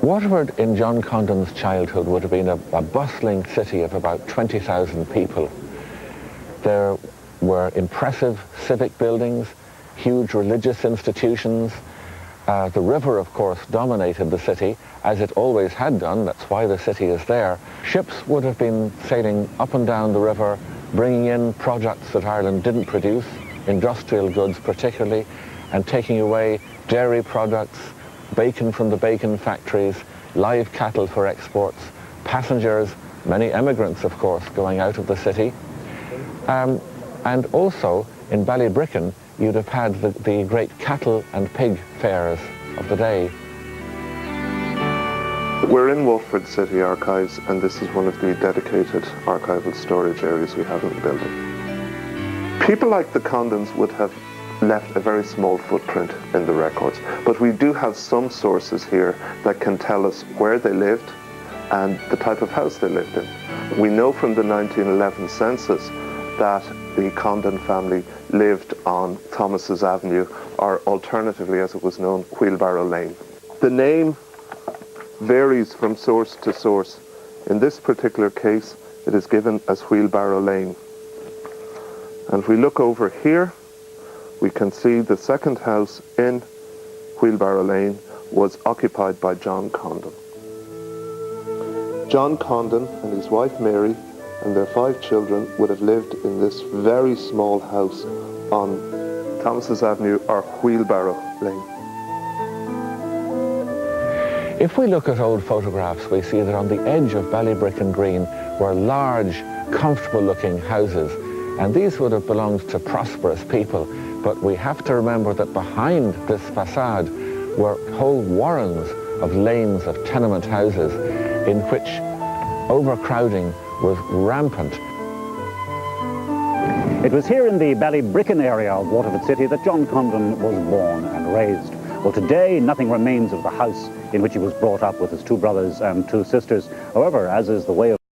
Waterford in John Condon's childhood would have been a bustling city of about 20,000 people. There were impressive civic buildings, huge religious institutions. The river, of course, dominated the city, as it always had done. That's why the city is there. Ships would have been sailing up and down the river, bringing in products that Ireland didn't produce, industrial goods particularly, and taking away dairy products, bacon from the bacon factories, live cattle for exports, passengers, many emigrants, of course, going out of the city. And also, in Ballybricken, you'd have had the great cattle and pig fairs of the day. We're in Waterford City Archives, and this is one of the dedicated archival storage areas we have in the building. People like the Condons would have left a very small footprint in the records, but we do have some sources here that can tell us where they lived and the type of house they lived in. We know from the 1911 census that the Condon family lived on Thomas's Avenue, or alternatively, as it was known, Wheelbarrow Lane. The name varies from source to source. In this particular case, it is given as Wheelbarrow Lane. And if we look over here, we can see the second house in Wheelbarrow Lane was occupied by John Condon. John Condon and his wife Mary and their 5 children would have lived in this very small house on Thomas's Avenue, or Wheelbarrow Lane. If we look at old photographs, we see that on the edge of Ballybricken Green were large, comfortable-looking houses, and these would have belonged to prosperous people. But we have to remember that behind this facade were whole warrens of lanes of tenement houses in which overcrowding was rampant. It was here in the Ballybricken area of Waterford City that John Condon was born and raised. Well, today nothing remains of the house in which he was brought up with his 2 brothers and 2 sisters. However, as is the way of